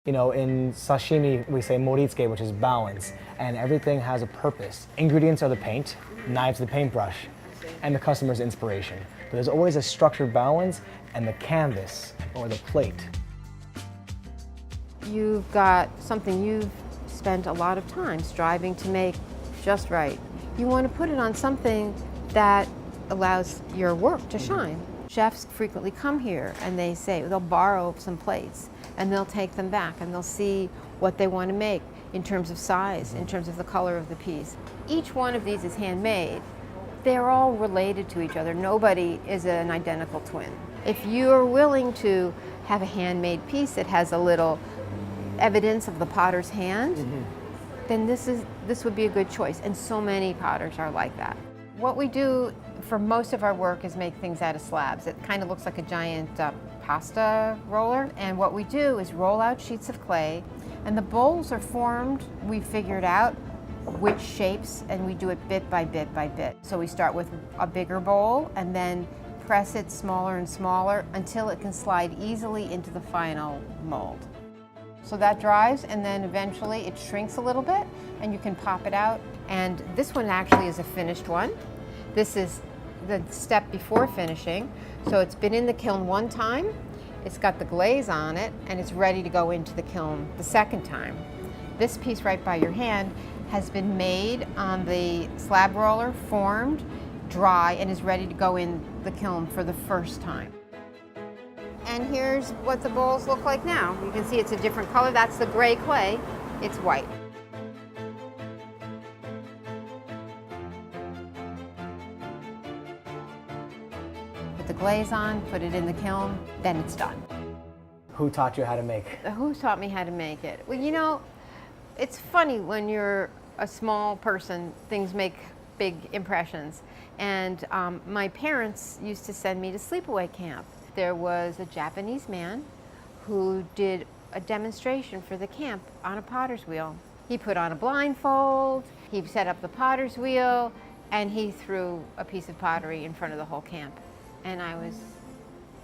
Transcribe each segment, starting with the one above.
You know, in sashimi, we say moritsuke, which is balance, and everything has a purpose. Ingredients are the paint, knives the paintbrush, and the customer's inspiration. But there's always a structured balance and the canvas or the plate. You've got something you've spent a lot of time striving to make just right. You want to put it on something that allows your work to shine. Chefs frequently come here and they say they'll borrow some plates and they'll take them back and they'll see what they want to make in terms of size, in terms of the color of the piece. Each one of these is handmade. They're all related to each other. Nobody is an identical twin. If you're willing to have a handmade piece that has a little evidence of the potter's hand, then this would be a good choice. And so many potters are like that. What we do for most of our work is make things out of slabs. It kind of looks like a giant pasta roller. And what we do is roll out sheets of clay, and the bowls are formed. We figured out which shapes, and we do it bit by bit by bit. So we start with a bigger bowl and then press it smaller and smaller until it can slide easily into the final mold. So that dries, and then eventually it shrinks a little bit and you can pop it out. And this one actually is a finished one. This is the step before finishing. So it's been in the kiln one time, it's got the glaze on it, and it's ready to go into the kiln the second time. This piece right by your hand has been made on the slab roller, formed, dry, and is ready to go in the kiln for the first time. And here's what the bowls look like now. You can see it's a different color. That's the gray clay. It's white. Put the glaze on, put it in the kiln, then it's done. Who taught you how to make? Who taught me how to make it? Well, you know, it's funny when you're a small person, things make big impressions. And my parents used to send me to sleepaway camp. There was a Japanese man who did a demonstration for the camp on a potter's wheel. He put on a blindfold, he set up the potter's wheel, and he threw a piece of pottery in front of the whole camp. And I was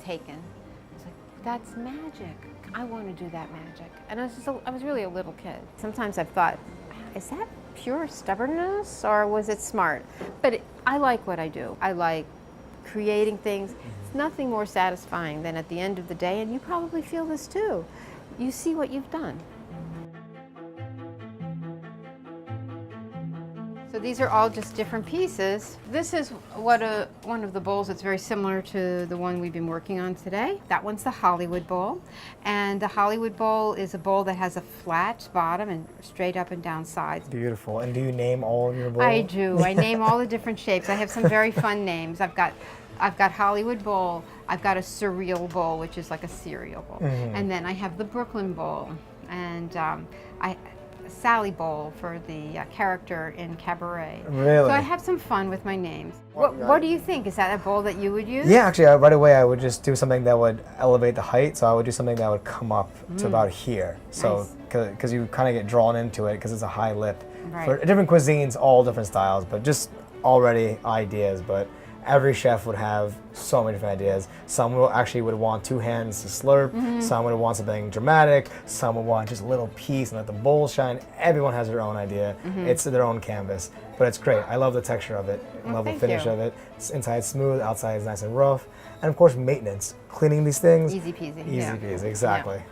taken. I was like, that's magic. I want to do that magic. And I was really a little kid. Sometimes I've thought, is that pure stubbornness or was it smart? But I like what I do. I like creating things. It's nothing more satisfying than at the end of the day, and you probably feel this too, you see what you've done. So these are all just different pieces. This is one of the bowls that's very similar to the one we've been working on today. That one's the Hollywood bowl. And the Hollywood bowl is a bowl that has a flat bottom and straight up and down sides. Beautiful. And do you name all of your bowls? I do. I name all the different shapes. I have some very fun names. I've got Hollywood bowl. I've got a surreal bowl, which is like a cereal bowl. And then I have the Brooklyn bowl. And Sally bowl for the character in Cabaret. Really? So I have some fun with my names. What do you think? Is that a bowl that you would use? Yeah, actually, right away I would just do something that would elevate the height. So I would do something that would come up to about here. So, because you kind of get drawn into it because it's a high lip. Right. For different cuisines, all different styles, but just already ideas. But every chef would have so many different ideas. Some would want two hands to slurp. Some would want something dramatic. Some would want just a little piece and let the bowl shine. Everyone has their own idea. It's their own canvas, but it's great. I love the texture of it. I love the finish of it. It's inside smooth, outside is nice and rough. And of course, maintenance. Cleaning these things. Easy peasy. Easy peasy, exactly. Yeah.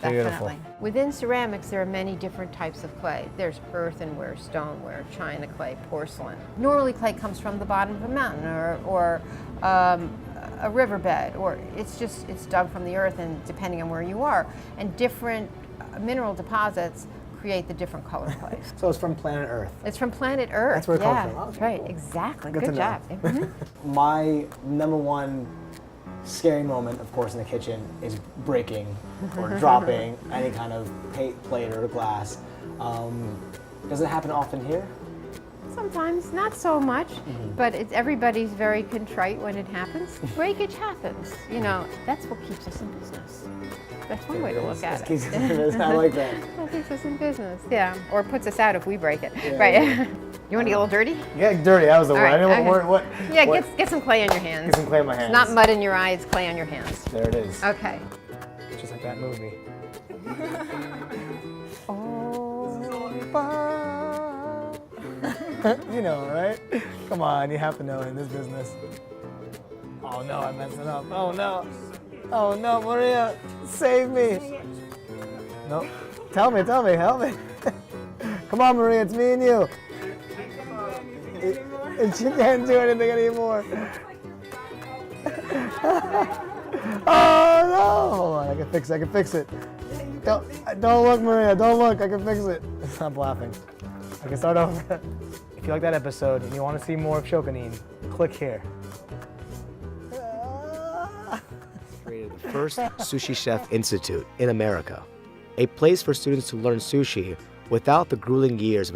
Beautiful. Definitely. Within ceramics, there are many different types of clay. There's earthenware, stoneware, china clay, porcelain. Normally, clay comes from the bottom of a mountain or a riverbed, or it's dug from the earth, and depending on where you are. And different mineral deposits create the different color clays. So it's from planet Earth. It's from planet Earth. That's where it comes from. Oh, That's right, cool. exactly. Good Good job. My number one scary moment, of course, in the kitchen is breaking or dropping any kind of plate or glass. Does it happen often here? Sometimes, not so much, but everybody's very contrite when it happens. Breakage happens, you know, that's what keeps us in business. That's one way to look at it. Keeps us in business. I like that. That keeps us in business, yeah. Or puts us out if we break it, Yeah, right? yeah. You want to get a little dirty? Get dirty, that was the word. right, I didn't know what. Yeah, get some clay on your hands. Get some clay in my hands. It's not mud in your eye, it's clay on your hands. There it is. Okay. Just like that movie. Oh, you know, right? Come on, you have to know in this business. Oh no, I messed it up. Oh no. Oh no, Maria, save me. No, tell me, help me. Come on, Maria, it's me and you. And she can't do anything anymore. Oh no! Hold on, I can fix it. Don't look, Maria, don't look, I can fix it. Stop laughing. I can start over. If you like that episode and you want to see more of Shokunin, click here. Created the first Sushi Chef Institute in America, a place for students to learn sushi without the grueling years of